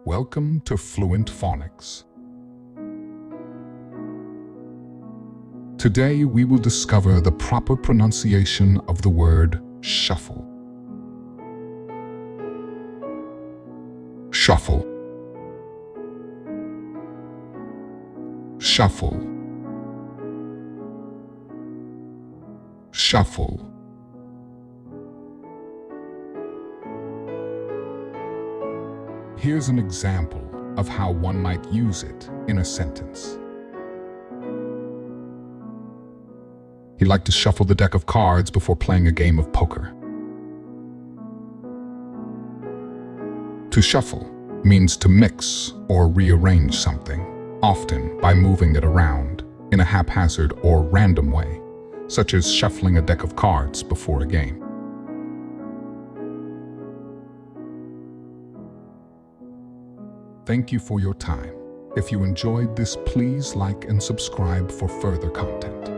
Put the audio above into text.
Welcome to Fluent Phonics. Today we will discover the proper pronunciation of the word shuffle. Shuffle. Shuffle. Shuffle. Here's an example of how one might use it in a sentence. He liked to shuffle the deck of cards before playing a game of poker. To shuffle means to mix or rearrange something, often by moving it around in a haphazard or random way, such as shuffling a deck of cards before a game. Thank you for your time. If you enjoyed this, please like and subscribe for further content.